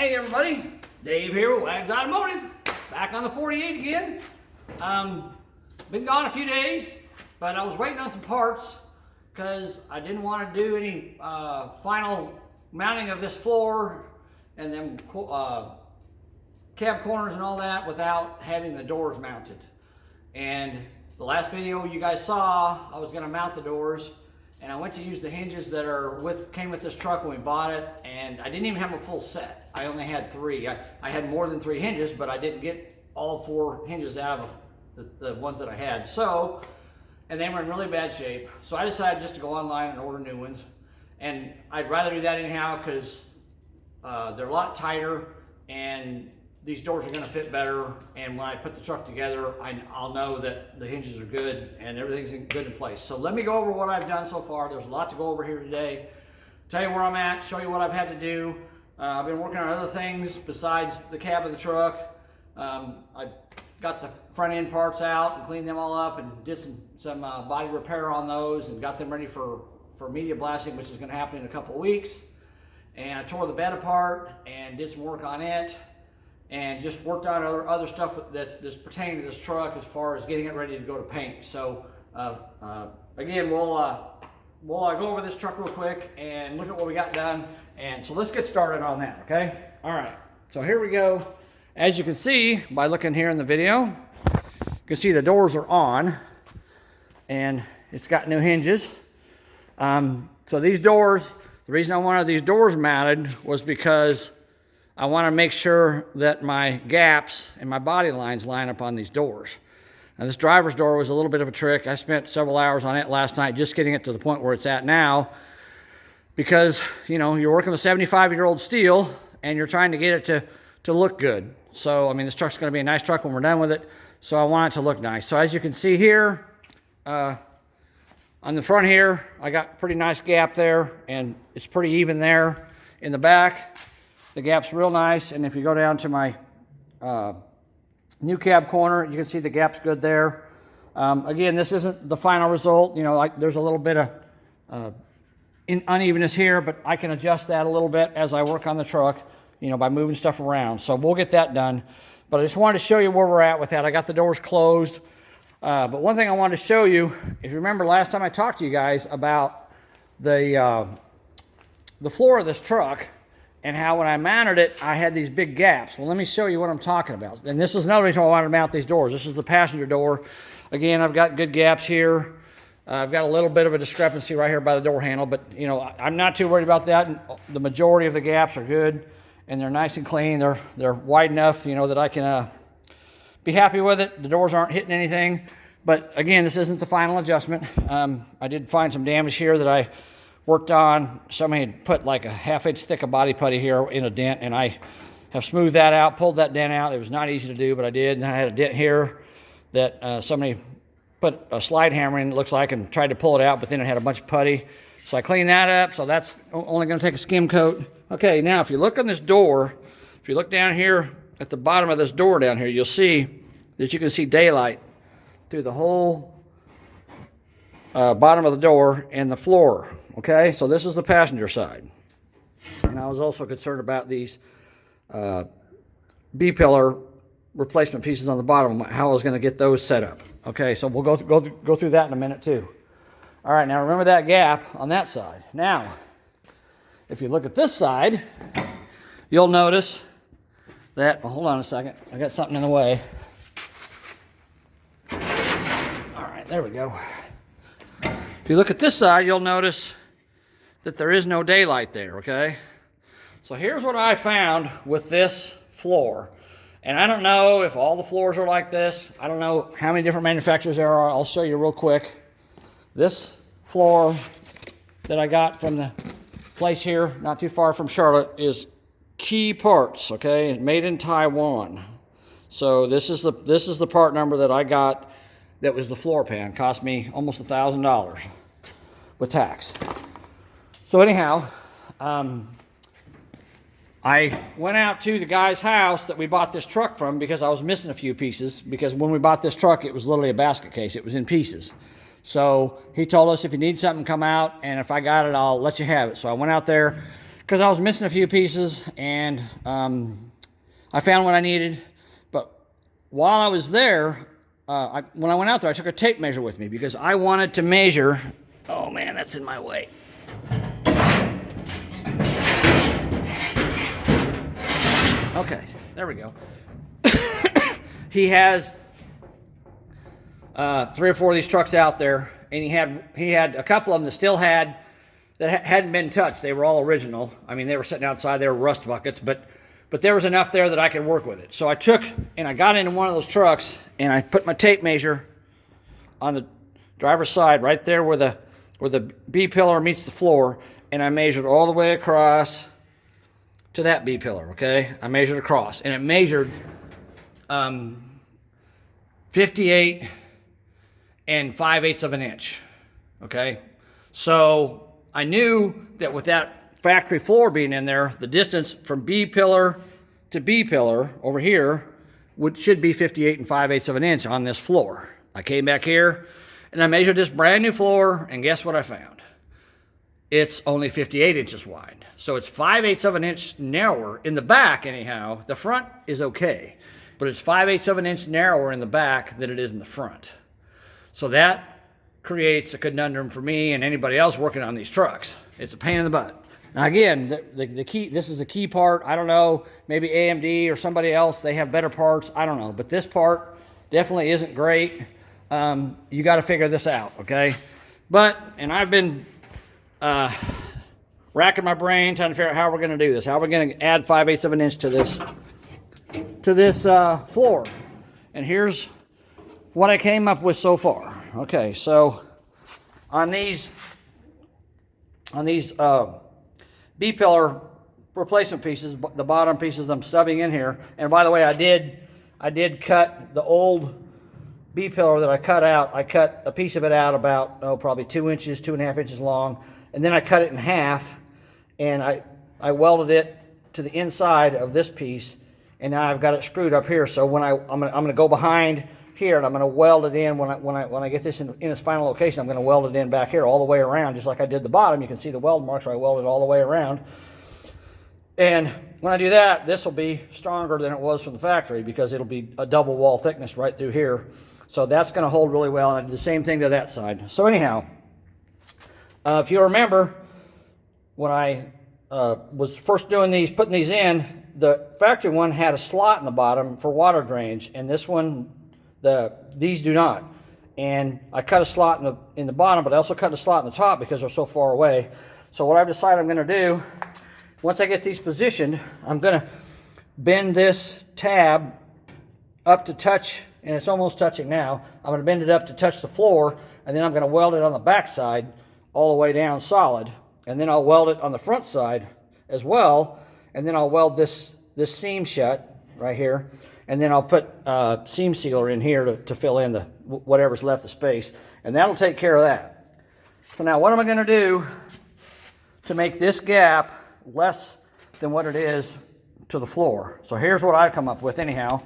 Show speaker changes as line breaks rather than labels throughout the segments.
Hey everybody, Dave here with Wags Automotive, back on the 48 again. Been gone a few days, but I was waiting on some parts because I didn't want to do any final mounting of this floor and then cab corners and all that without having the doors mounted. And the last video you guys saw, I was going to mount the doors, and I went to use the hinges that came with this truck when we bought it, and I didn't even have a full set. I only had 3. I had more than 3 hinges, but I didn't get all 4 hinges out of the ones that I had. So, and they were in really bad shape. So I decided just to go online and order new ones. And I'd rather do that anyhow because they're a lot tighter and these doors are going to fit better. And when I put the truck together, I'll know that the hinges are good and everything's good in place. So let me go over what I've done so far. There's a lot to go over here today. Tell you where I'm at, show you what I've had to do. I've been working on other things besides the cab of the truck. I got the front end parts out and cleaned them all up and did some body repair on those and got them ready for media blasting, which is going to happen in a couple of weeks. And I tore the bed apart and did some work on it and just worked on other stuff that's pertaining to this truck as far as getting it ready to go to paint. So again, we'll go over this truck real quick and look at what we got done. And so let's get started on that, okay? All right, so here we go. As you can see by looking here in the video, you can see the doors are on and it's got new hinges. So these doors, the reason I wanted these doors mounted was because I want to make sure that my gaps and my body lines line up on these doors. Now this driver's door was a little bit of a trick. I spent several hours on it last night just getting it to the point where it's at now, because you know you're working with 75-year-old steel and you're trying to get it to look good. So I mean, this truck's going to be a nice truck when we're done with it, so I want it to look nice. So as you can see here on the front here, I got a pretty nice gap there and it's pretty even there. In the back, the gap's real nice, and if you go down to my new cab corner, you can see the gap's good there. Again, this isn't the final result. You know, there's a little bit of unevenness here, but I can adjust that a little bit as I work on the truck, you know, by moving stuff around. So we'll get that done. But I just wanted to show you where we're at with that. I got the doors closed. But one thing I wanted to show you, if you remember last time I talked to you guys about the floor of this truck, and how when I mounted it, I had these big gaps. Well, let me show you what I'm talking about. And this is another reason why I wanted to mount these doors. This is the passenger door. Again, I've got good gaps here. I've got a little bit of a discrepancy right here by the door handle, but you know, I'm not too worried about that. The majority of the gaps are good, and they're nice and clean. They're wide enough, you know, that I can be happy with it. The doors aren't hitting anything. But again, this isn't the final adjustment. I did find some damage here that I worked on. Somebody had put like a 1/2 inch thick of body putty here in a dent, and I have smoothed that out, pulled that dent out. It was not easy to do, but I did. And I had a dent here that somebody put a slide hammer in, it looks like, and tried to pull it out, but then it had a bunch of putty. So I cleaned that up, so that's only gonna take a skim coat. Okay, now if you look on this door, if you look down here at the bottom of this door down here, you'll see that you can see daylight through the whole bottom of the door and the floor. Okay, so this is the passenger side. And I was also concerned about these B-pillar replacement pieces on the bottom, how I was going to get those set up. Okay, so we'll go through that in a minute too. All right, now remember that gap on that side. Now, if you look at this side, you'll notice that, well, hold on a second, I got something in the way. All right, there we go. If you look at this side, you'll notice that there is no daylight there, okay? So here's what I found with this floor. And I don't know if all the floors are like this. I don't know how many different manufacturers there are. I'll show you real quick. This floor that I got from the place here, not too far from Charlotte, is Key Parts, okay? Made in Taiwan. So this is the part number that I got that was the floor pan. Cost me almost $1,000 with tax. So anyhow, I went out to the guy's house that we bought this truck from because I was missing a few pieces, because when we bought this truck, it was literally a basket case. It was in pieces. So he told us, if you need something, come out, and if I got it, I'll let you have it. So I went out there, because I was missing a few pieces, and I found what I needed. But while I was there, when I went out there, I took a tape measure with me because I wanted to measure. Oh man, that's in my way. Okay, there we go. He has 3 or 4 of these trucks out there, and he had a couple of them that still hadn't been touched. They were all original. I mean, they were sitting outside. They were rust buckets, but there was enough there that I could work with it. So I took and I got into one of those trucks, and I put my tape measure on the driver's side right there where the B-pillar meets the floor, and I measured all the way across to that B-pillar, okay? I measured across, and it measured 58 and 5/8 of an inch, okay? So I knew that with that factory floor being in there, the distance from B-pillar to B-pillar over here should be 58 and 5/8 of an inch on this floor. I came back here and I measured this brand new floor, and guess what I found? It's only 58 inches wide. So it's 5/8 of an inch narrower in the back anyhow. The front is okay, but it's 5/8 of an inch narrower in the back than it is in the front. So that creates a conundrum for me and anybody else working on these trucks. It's a pain in the butt. Now again, the key, this is a key part. I don't know, maybe AMD or somebody else, they have better parts. I don't know, but this part definitely isn't great. You got to figure this out, okay? And I've been racking my brain trying to figure out how we're going to do this. How we're going to add 5/8 of an inch to this floor. And here's what I came up with so far. Okay, so on these B-pillar replacement pieces, the bottom pieces I'm stubbing in here. And by the way, I did cut the old B-pillar that I cut out. I cut a piece of it out about, probably 2 inches, 2.5 inches long. And then I cut it in half, and I welded it to the inside of this piece, and now I've got it screwed up here. So when I'm gonna go behind here, and I'm gonna weld it in when I get this in its final location. I'm gonna weld it in back here all the way around, just like I did the bottom. You can see the weld marks where I welded all the way around. And when I do that, this will be stronger than it was from the factory because it'll be a double wall thickness right through here. So that's gonna hold really well, and I did the same thing to that side. So anyhow, if you remember, when I was first doing these, putting these in, the factory one had a slot in the bottom for water drainage, and this one, these do not. And I cut a slot in the bottom, but I also cut a slot in the top because they're so far away. So what I've decided I'm going to do, once I get these positioned, I'm going to bend this tab up to touch, and it's almost touching now. I'm going to bend it up to touch the floor, and then I'm going to weld it on the back side all the way down solid. And then I'll weld it on the front side as well, and then I'll weld this seam shut right here. And then I'll put seam sealer in here to fill in whatever's left of space. And that'll take care of that. So now what am I going to do to make this gap less than what it is to the floor? So here's what I come up with anyhow.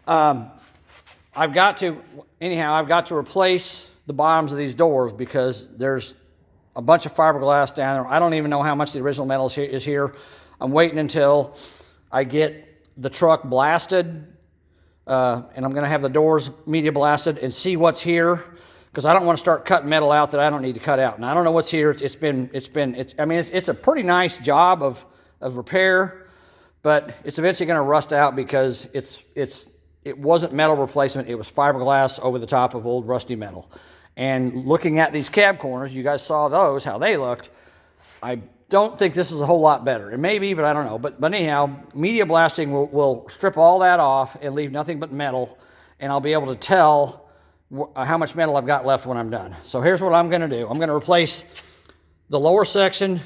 I've got to replace the bottoms of these doors because there's a bunch of fiberglass down there. I don't even know how much the original metal is here. I'm waiting until I get the truck blasted. And I'm going to have the doors media blasted and see what's here, because I don't want to start cutting metal out that I don't need to cut out. And I don't know what's here. It's a pretty nice job of repair, but it's eventually going to rust out because it wasn't metal replacement. It was fiberglass over the top of old rusty metal. And looking at these cab corners, you guys saw those, how they looked. I don't think this is a whole lot better. It may be, but I don't know. But anyhow, media blasting will strip all that off and leave nothing but metal, and I'll be able to tell how much metal I've got left when I'm done. So here's what I'm going to do. I'm going to replace the lower section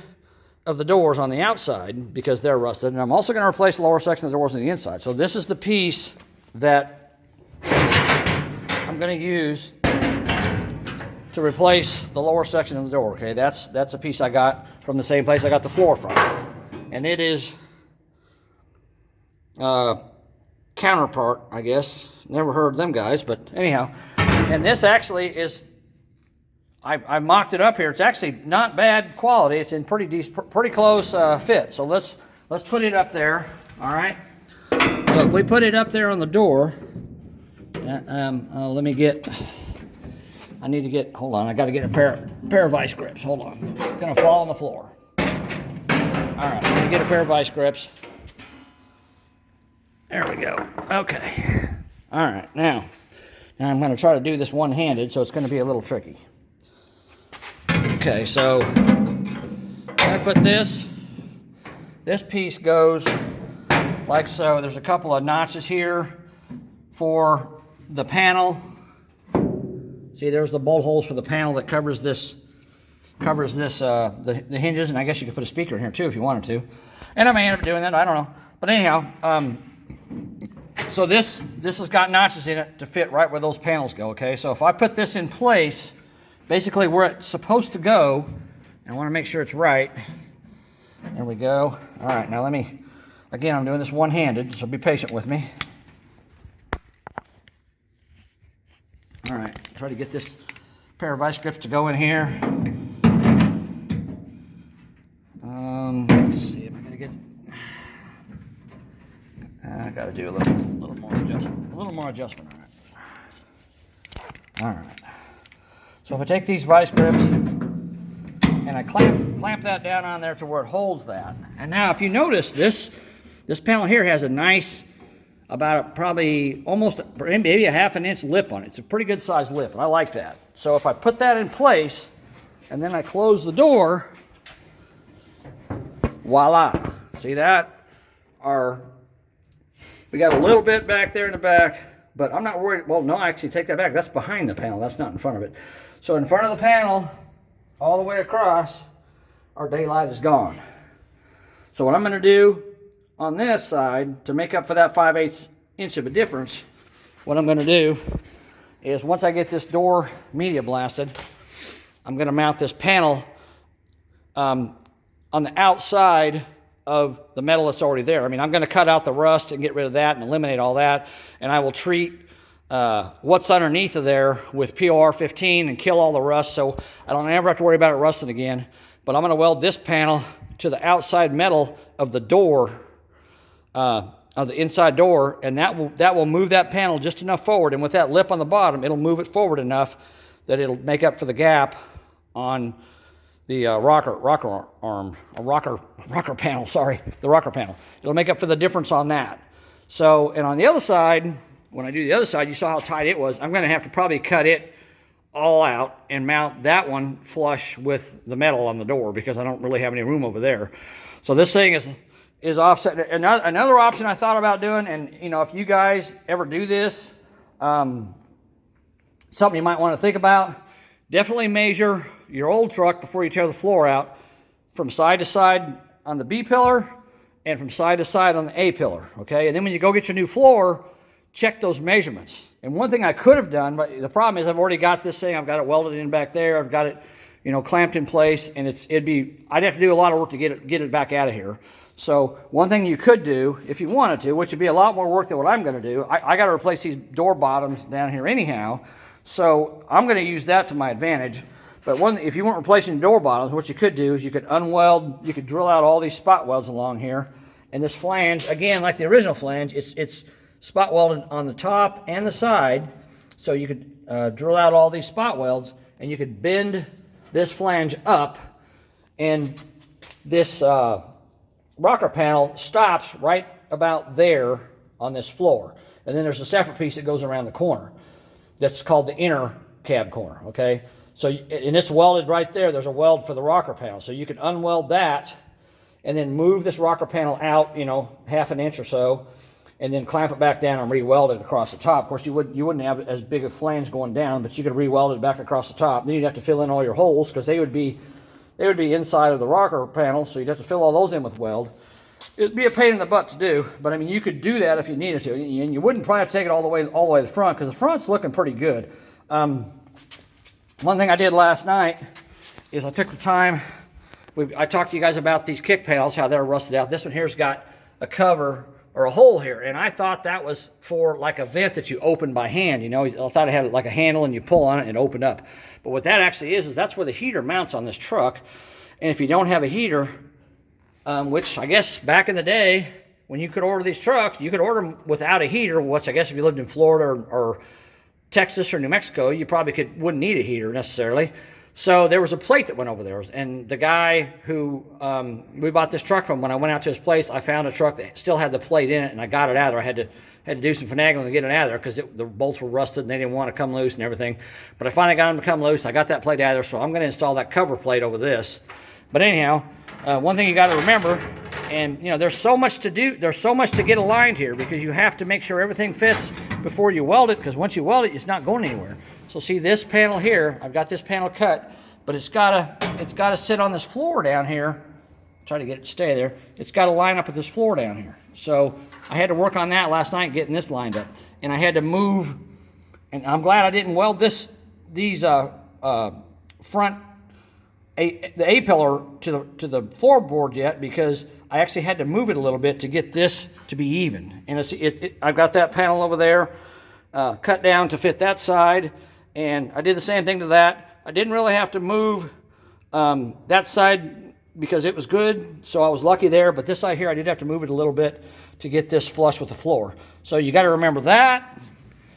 of the doors on the outside because they're rusted, and I'm also going to replace the lower section of the doors on the inside. So this is the piece that I'm going to use to replace the lower section of the door. Okay, that's a piece I got from the same place I got the floor from, and it is Counterpart, I guess. Never heard of them guys, but anyhow. And this actually is I mocked it up here. It's actually not bad quality. It's in pretty decent, pretty close fit. So let's put it up there. All right. So if we put it up there on the door, let me get. I need to get. Hold on. I got to get a pair of vice grips. Hold on. It's gonna fall on the floor. All right. Let me get a pair of vice grips. There we go. Okay. All right. Now I'm going to try to do this one-handed, so it's going to be a little tricky. Okay, so I put this piece goes like so. There's a couple of notches here for the panel. See, there's the bolt holes for the panel that covers this, the hinges, and I guess you could put a speaker in here too if you wanted to. And I may end up doing that, I don't know. But anyhow, so this has got notches in it to fit right where those panels go, okay? So if I put this in place, basically where it's supposed to go, and I want to make sure it's right. There we go. All right, now let me, again, I'm doing this one-handed, so be patient with me. All right, try to get this pair of vice grips to go in here. Let's see if I can get. I got to do a little more adjustment. A little more adjustment on it. All right. So if I take these vice grips and I clamp that down on there to where it holds that. And now, if you notice, this panel here has a nice, probably almost maybe a ½ inch lip on it. It's a pretty good sized lip, and I like that. So if I put that in place and then I close the door, voila! See that? We got a little bit back there in the back, but I'm not worried. Well, no, actually, take that back. That's behind the panel. That's not in front of it. So in front of the panel, all the way across, our daylight is gone. So what I'm going to do on this side, to make up for that 5/8 inch of a difference, what I'm going to do is once I get this door media blasted, I'm going to mount this panel on the outside of the metal that's already there. I mean, I'm going to cut out the rust and get rid of that and eliminate all that, and I will treat what's underneath of there with POR 15 and kill all the rust, so I don't ever have to worry about it rusting again. But I'm going to weld this panel to the outside metal of the door, of the inside door, and that will move that panel just enough forward, and with that lip on the bottom, it'll move it forward enough that it'll make up for the gap on the rocker panel, sorry, the rocker panel. It'll make up for the difference on that. So, and on the other side, when I do the other side, you saw how tight it was. I'm going to have to probably cut it all out and mount that one flush with the metal on the door because I don't really have any room over there. So this thing is offset. Another option I thought about doing, and you know, if you guys ever do this, something you might want to think about, definitely measure your old truck before you tear the floor out from side to side on the B pillar and from side to side on the A pillar, okay? And then when you go get your new floor, check those measurements. And one thing I could have done, but the problem is I've already got this thing, I've got it welded in back there, I've got it, you know, clamped in place, and I'd have to do a lot of work to get it back out of here. So one thing you could do, if you wanted to, which would be a lot more work than what I'm going to do, I got to replace these door bottoms down here anyhow, so I'm going to use that to my advantage. But if you weren't replacing door bottoms, what you could do is you could unweld, you could drill out all these spot welds along here, and this flange, again, like the original flange, it's spot welded on the top and the side, so you could drill out all these spot welds, and you could bend this flange up, and this rocker panel stops right about there on this floor. And then there's a separate piece that goes around the corner. That's called the inner cab corner, okay? So, and it's welded right there. There's a weld for the rocker panel. So you can unweld that and then move this rocker panel out, you know, ½ inch or so, and then clamp it back down and re-weld it across the top. Of course, you wouldn't have as big a flange going down, but you could re-weld it back across the top. Then you'd have to fill in all your holes because they would be inside of the rocker panel, so you'd have to fill all those in with weld. It'd be a pain in the butt to do, but I mean, you could do that if you needed to, and you wouldn't probably have to take it all the way to the front because the front's looking pretty good. One thing I did last night is I took the time. I talked to you guys about these kick panels, how they're rusted out. This one here's got a cover or a hole here, and I thought that was for like a vent that you open by hand. You know, I thought it had like a handle and you pull on it and it opened up. But what that actually is that's where the heater mounts on this truck. And if you don't have a heater, which I guess back in the day when you could order these trucks, you could order them without a heater, which I guess if you lived in Florida or Texas or New Mexico, you probably wouldn't need a heater necessarily. So there was a plate that went over there, and the guy who we bought this truck from, when I went out to his place, I found a truck that still had the plate in it, and I got it out of there. I had to do some finagling to get it out of there because the bolts were rusted and they didn't want to come loose and everything. But I finally got them to come loose. I got that plate out of there, so I'm going to install that cover plate over this. But anyhow, one thing you got to remember, and you know, there's so much to do. There's so much to get aligned here because you have to make sure everything fits before you weld it. Because once you weld it, it's not going anywhere. So see this panel here, I've got this panel cut, but it's gotta sit on this floor down here. Try to get it to stay there. It's got to line up with this floor down here. So I had to work on that last night, getting this lined up, and I had to move. And I'm glad I didn't weld these front the A-pillar to the floorboard yet, because I actually had to move it a little bit to get this to be even. And I've got that panel over there cut down to fit that side. And I did the same thing to that. I didn't really have to move that side because it was good, so I was lucky there. But this side here, I did have to move it a little bit to get this flush with the floor. So you got to remember that.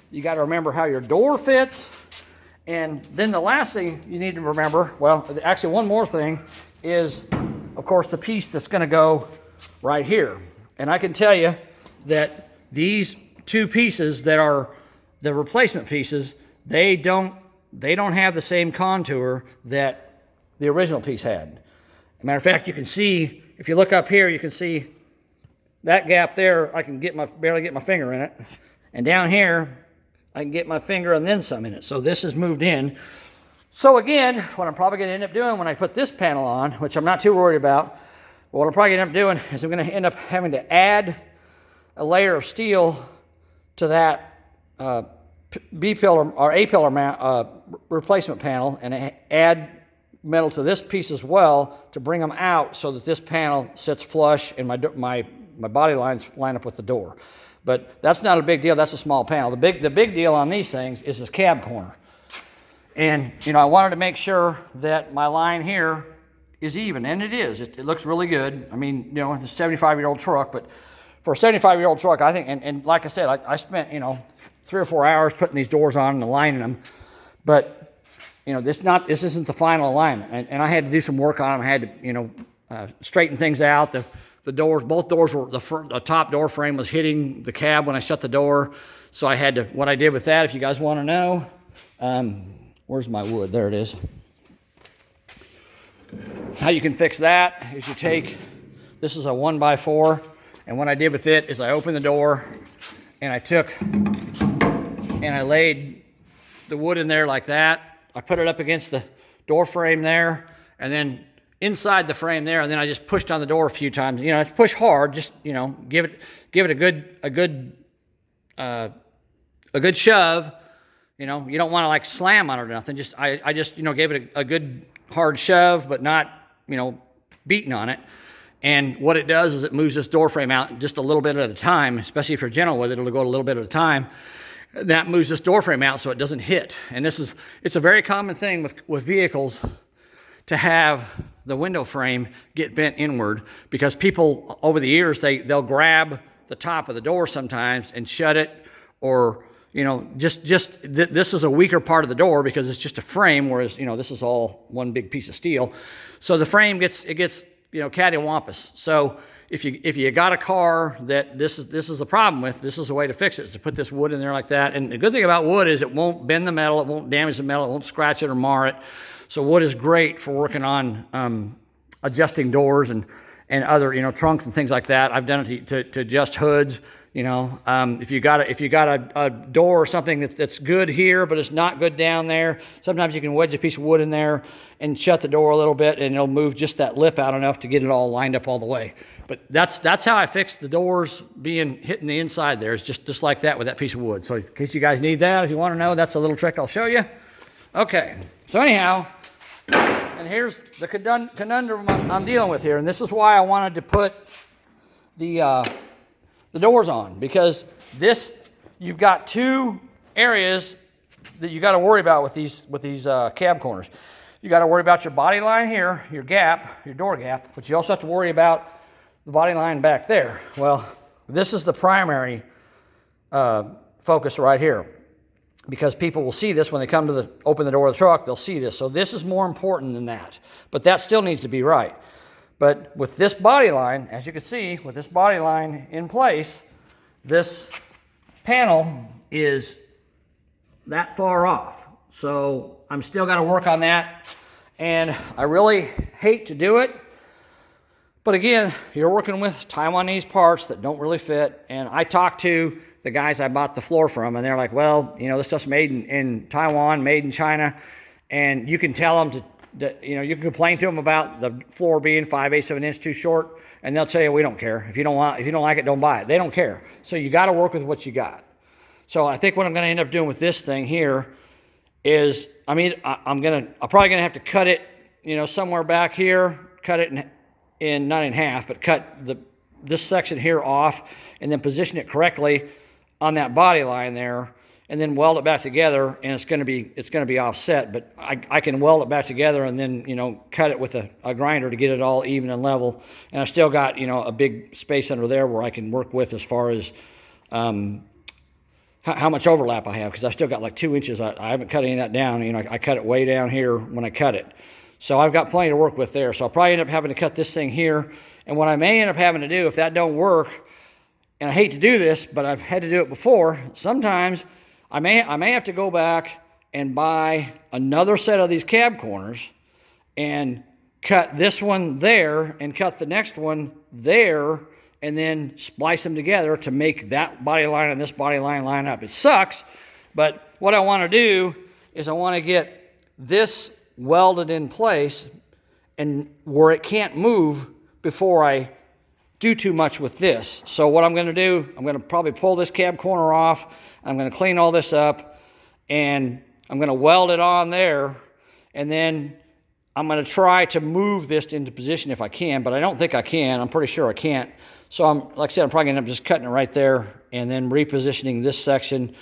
You got to remember how your door fits. And then the last thing you need to remember, well, actually one more thing, is, of course, the piece that's going to go right here. And I can tell you that these two pieces that are the replacement pieces, they don't have the same contour that the original piece had. Matter of fact, you can see, if you look up here, you can see that gap there. I can barely get my finger in it. And down here, I can get my finger and then some in it. So this is moved in. So again, what I'm probably going to end up doing when I put this panel on, which I'm not too worried about, but what I'm probably going to end up doing is I'm going to end up having to add a layer of steel to that B-pillar or A-pillar mount, replacement panel, and add metal to this piece as well to bring them out so that this panel sits flush and my body lines line up with the door. But that's not a big deal. That's a small panel. The big deal on these things is this cab corner. And you know, I wanted to make sure that my line here is even, and it is. It looks really good. I mean, you know, it's a 75-year-old truck, but for a 75-year-old truck, I think, and like I said, I spent, you know, 3 or 4 hours putting these doors on and aligning them. But, you know, this isn't the final alignment. And I had to do some work on them. I had to, you know, straighten things out. The doors, both doors were, the top door frame was hitting the cab when I shut the door. So I had to, what I did with that, if you guys want to know, where's my wood? There it is. How you can fix that is you take, this is a 1x4, and what I did with it is I opened the door and I laid the wood in there like that. I put it up against the door frame there, and then inside the frame there, and then I just pushed on the door a few times. You know, I push hard, just, you know, give it a good shove. You know, you don't want to like slam on it or nothing. Just I just, you know, gave it a good hard shove, but not, you know, beating on it. And what it does is it moves this door frame out just a little bit at a time, especially if you're gentle with it, it'll go a little bit at a time. That moves this door frame out so it doesn't hit. And it's a very common thing with vehicles to have the window frame get bent inward, because people over the years, they'll grab the top of the door sometimes and shut it, or, you know, this is a weaker part of the door because it's just a frame, whereas, you know, this is all one big piece of steel. So the frame gets, you know, cattywampus. So if you got a car that this is a problem with, this is a way to fix it, is to put this wood in there like that. And the good thing about wood is it won't bend the metal, it won't damage the metal, it won't scratch it or mar it. So wood is great for working on adjusting doors and other, you know, trunks and things like that. I've done it to adjust hoods. You know, if you got a door or something that's good here, but it's not good down there, sometimes you can wedge a piece of wood in there and shut the door a little bit, and it'll move just that lip out enough to get it all lined up all the way. But that's how I fixed the doors hitting the inside there. It's just like that with that piece of wood. So in case you guys need that, if you want to know, that's a little trick I'll show you. Okay, so anyhow, and here's the conundrum I'm dealing with here, and this is why I wanted to put the the door's on, because this, you've got two areas that you got to worry about with these cab corners. You got to worry about your body line here, your gap, your door gap, but you also have to worry about the body line back there. Well, this is the primary focus right here, because people will see this when they come to open the door of the truck. They'll see this. So this is more important than that, but that still needs to be right. But with this body line, as you can see, with this body line in place, this panel is that far off. So I'm still got to work on that, and I really hate to do it. But again, you're working with Taiwanese parts that don't really fit, and I talked to the guys I bought the floor from, and they're like, well, you know, this stuff's made in Taiwan, made in China, and you can tell them you know, you can complain to them about the floor being 5/8 of an inch too short, and they'll tell you, we don't care. If you don't like it, don't buy it. They don't care. So you got to work with what you got. So I think what I'm going to end up doing with this thing here is, I mean, I'm probably going to have to cut it, you know, somewhere back here, cut it in not in half, but cut this section here off, and then position it correctly on that body line there, and then weld it back together, and it's going to be offset, but I can weld it back together and then, you know, cut it with a grinder to get it all even and level. And I still got, you know, a big space under there where I can work with as far as how much overlap I have, because I still got like 2 inches. I haven't cut any of that down. You know, I cut it way down here when I cut it. So I've got plenty to work with there. So I'll probably end up having to cut this thing here. And what I may end up having to do, if that don't work, and I hate to do this, but I've had to do it before, sometimes I may have to go back and buy another set of these cab corners and cut this one there and cut the next one there, and then splice them together to make that body line and this body line line up. It sucks, but what I want to do is I want to get this welded in place and where it can't move before I do too much with this. So what I'm going to do, I'm going to probably pull this cab corner off. I'm going to clean all this up, and I'm going to weld it on there, and then I'm going to try to move this into position if I can, but I don't think I can. I'm pretty sure I can't. So like I said, I'm probably going to end up just cutting it right there and then repositioning this section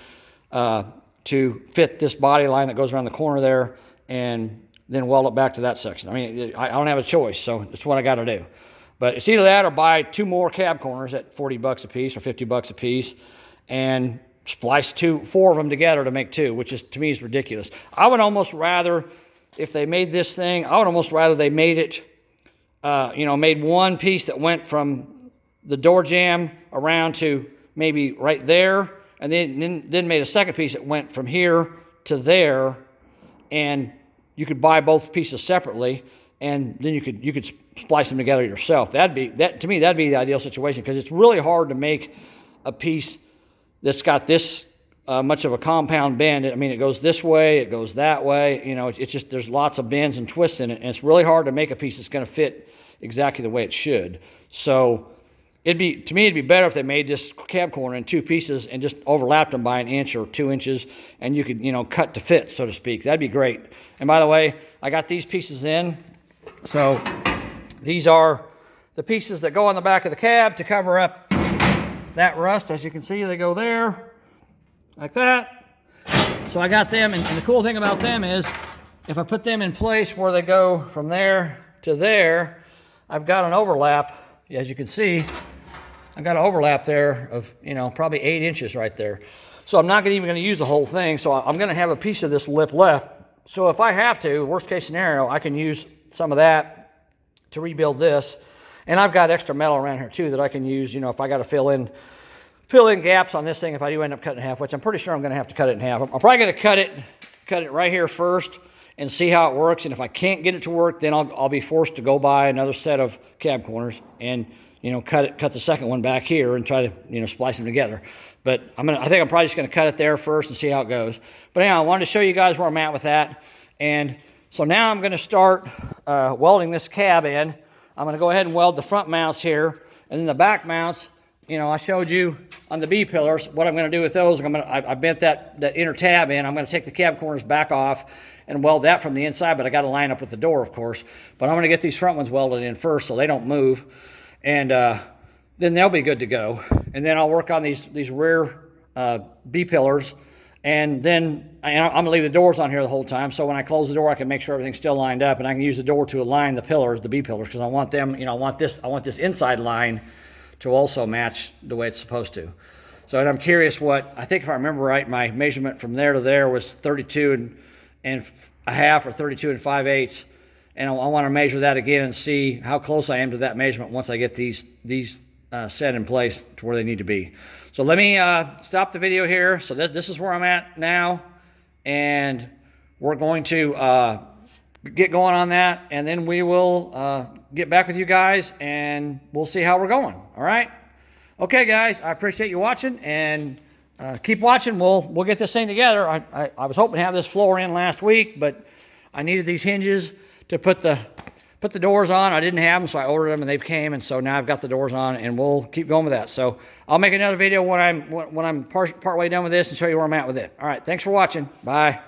to fit this body line that goes around the corner there, and then weld it back to that section. I mean, I don't have a choice, so it's what I got to do. But it's either that or buy 2 more cab corners at $40 a piece or $50 a piece, and splice 4 of them together to make 2, which is, to me, is ridiculous. I would almost rather, if they made this thing, I would almost rather they made it, you know, made one piece that went from the door jamb around to maybe right there, and then made a second piece that went from here to there, and you could buy both pieces separately, and then you could splice them together yourself. To me, that'd be the ideal situation, because it's really hard to make a piece that's got this much of a compound bend. I mean, it goes this way, it goes that way. You know, it's just, there's lots of bends and twists in it, and it's really hard to make a piece that's going to fit exactly the way it should. So to me, it'd be better if they made this cab corner in 2 pieces and just overlapped them by 1 inch or 2 inches, and you could, you know, cut to fit, so to speak. That'd be great. And by the way, I got these pieces in. So these are the pieces that go on the back of the cab to cover up that rust. As you can see, they go there like that. So I got them, and the cool thing about them is if I put them in place where they go from there to there, I've got an overlap. As you can see, I've got an overlap there of, you know, probably 8 inches right there. So I'm not even going to use the whole thing. So I'm going to have a piece of this lip left. So if I have to, worst case scenario, I can use some of that to rebuild this. And I've got extra metal around here too that I can use, you know, if I got to fill in gaps on this thing if I do end up cutting it in half, which I'm pretty sure I'm going to have to cut it in half. I'm probably going to cut it right here first and see how it works. And if I can't get it to work, then I'll be forced to go buy another set of cab corners and, you know, cut the second one back here and try to, you know, splice them together. But I think I'm probably just going to cut it there first and see how it goes. But anyhow, I wanted to show you guys where I'm at with that. And so now I'm going to start welding this cab in. I'm going to go ahead and weld the front mounts here, and then the back mounts. You know, I showed you on the B pillars what I'm going to do with those. I bent that inner tab in. I'm going to take the cab corners back off and weld that from the inside, but I got to line up with the door, of course. But I'm going to get these front ones welded in first so they don't move, and then they'll be good to go. and then I'll work on these rear B-pillars, and then I'm gonna leave the doors on here the whole time, so when I close the door I can make sure everything's still lined up, and I can use the door to align the pillars, the B-pillars, because I want them, I want this inside line to also match the way it's supposed to. So, and I'm curious I think if I remember right, my measurement from there to there was 32 and a half or 32 and 5/8, and I want to measure that again and see how close I am to that measurement once I get these set in place to where they need to be. So let me stop the video here. So this is where I'm at now, and we're going to get going on that, and then we will get back with you guys, and we'll see how we're going. All right? Okay, guys, I appreciate you watching, and keep watching. We'll get this thing together. I was hoping to have this floor in last week, but I needed these hinges to put the doors on. I didn't have them, so I ordered them, and they've came, and so now I've got the doors on, and we'll keep going with that. So I'll make another video when I'm part way done with this and show you where I'm at with it. All right, thanks for watching. Bye.